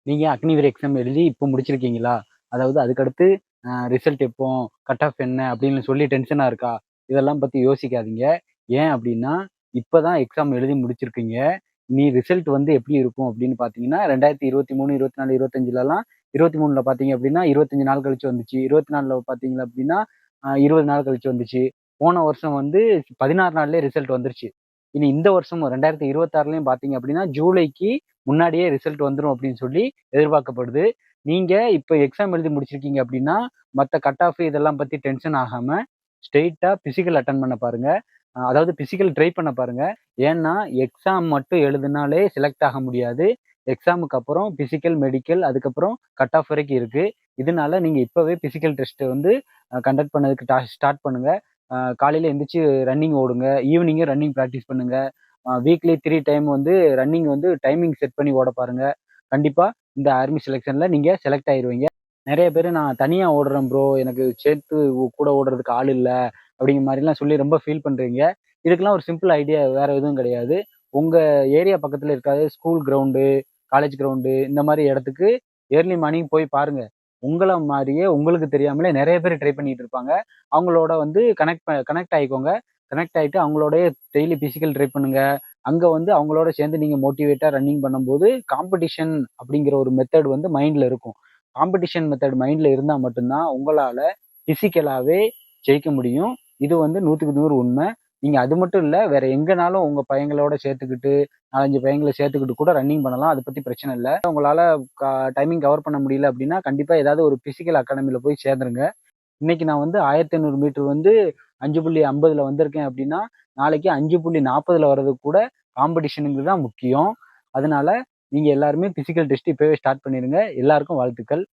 நீங்க அக்னிவீர் எக்ஸாம் எழுதி இப்போ முடிச்சிருக்கீங்களா? அதாவது அதுக்கடுத்து ரிசல்ட் எப்போ? கட் ஆஃப் என்ன? அப்படின்னு சொல்லி டென்ஷனா இருக்கா? இதெல்லாம் பத்தி யோசிக்காதீங்க. ஏன் அப்படின்னா, இப்பதான் எக்ஸாம் எழுதி முடிச்சிருக்கீங்க. இனி ரிசல்ட் வந்து எப்படி இருக்கும் அப்படின்னு பார்த்தீங்கன்னா, 2023, 24, 25லலாம் 23ல பார்த்தீங்க அப்படின்னா, 25 நாள் கழிச்சு வந்துச்சு. 24ல பார்த்தீங்க அப்படின்னா, 20 நாள் கழிச்சு வந்துச்சு. போன வருஷம் வந்து 16 நாள்லயே ரிசல்ட் வந்துருச்சு. இனி இந்த வருஷமும் 2026லயும் பார்த்தீங்க அப்படின்னா, ஜூலைக்கு முன்னாடியே ரிசல்ட் வந்துரும் அப்படின்னு சொல்லி எதிர்பார்க்கப்படுது. நீங்க இப்ப எக்ஸாம் எழுதி முடிச்சிருக்கீங்க அப்படின்னா, மத்த கட் ஆஃப் இதெல்லாம் பத்தி டென்ஷன் ஆகாம, ஸ்ட்ரெயிட்டா பிசிக்கல் அட்டெண்ட் பண்ண பாருங்க. அதாவது பிசிக்கல் ட்ரை பண்ண பாருங்க. ஏன்னா, எக்ஸாம் மட்டும் எழுதுனாலே செலக்ட் ஆக முடியாது. எக்ஸாமுக்கு அப்புறம் பிசிக்கல், மெடிக்கல் அதுக்கப்புறம் கட் ஆஃப் வரைக்கும் இருக்கு. இதனால நீங்க இப்பவே பிசிக்கல் டெஸ்ட் வந்து கண்டக்ட் பண்ணதுக்கு ஸ்டார்ட் பண்ணுங்க. காலையில எந்திரிச்சு ரன்னிங் ஓடுங்க. ஈவினிங்கும் ரன்னிங் பிராக்டிஸ் பண்ணுங்க. வீக்லி 3 டைம் வந்து ரன்னிங் வந்து டைமிங் செட் பண்ணி ஓட பாருங்க. கண்டிப்பா இந்த ஆர்மி செலக்ஷன்ல நீங்க செலக்ட் ஆயிருவீங்க. நெறைய பேரு நான் தனியா ஓடுறேன் ப்ரோ. எனக்கு சேர்த்து கூட ஓடுறதுக்கு ஆள் இல்ல. அப்படிங்கிற மாரிலாம் சொல்லி ரொம்ப ஃபீல் பண்றீங்க. இதுக்கெல்லாம் ஒரு சிம்பிள் ஐடியா வேற எதுவும் கிடையாது. உங்க ஏரியா பக்கத்துல இருக்காது ஸ்கூல் கிரவுண்டு, காலேஜ் கிரவுண்டு இந்த மாரி இடத்துக்கு ஏர்லி மார்னிங் போய் பாருங்க. உங்கள மாரியே உங்களுக்கு தெரியாமலே நெறைய பேர் ட்ரை பண்ணிட்டு இருப்பாங்க. அவங்களோட வந்து கனெக்ட் ஆயிக்கோங்க. கனெக்ட் ஆயிட்டு அவங்களோடயே டெய்லி பிசிக்கல் ட்ரை பண்ணுங்க. அங்க வந்து அவங்களோட சேர்ந்து நீங்க மோட்டிவேட்டா ரன்னிங் பண்ணும்போது, காம்படிஷன் அப்படிங்கிற ஒரு மெத்தட் வந்து மைண்ட்ல இருக்கும். காம்படிஷன் மெத்தட் மைண்ட்ல இருந்தா மட்டும் தான் உங்களால பிசிக்கலாவே ஜெயிக்க முடியும். இது வந்து 100க்கு 100 உண்மை. நீங்க அது மட்டும் இல்ல, வேற எங்கனாலும் உங்க பையங்களோட சேர்த்துக்கிட்டு 4, 5 பையங்கள சேர்த்துக்கிட்டு கூட ரன்னிங் பண்ணலாம். அத பத்தி பிரச்சனை இல்ல. உங்களால டைமிங் கவர் பண்ண முடியல அப்படின்னா, கண்டிப்பா ஏதாவது ஒரு பிசிக்கல் அகாடமில போய் சேர்ந்துருங்க. இன்னைக்கு நான் வந்து 1500 மீட்டர் வந்து 5.50ல வந்திருக்கேன் அப்படின்னா, நாளைக்கு 5.40ல வர்றதுக்கு கூட காம்படிஷனுங்கிறது தான் முக்கியம். அதனால நீங்க எல்லாருமே பிசிக்கல் டெஸ்ட் இப்பவே ஸ்டார்ட் பண்ணிருங்க. எல்லாருக்கும் வாழ்த்துக்கள்.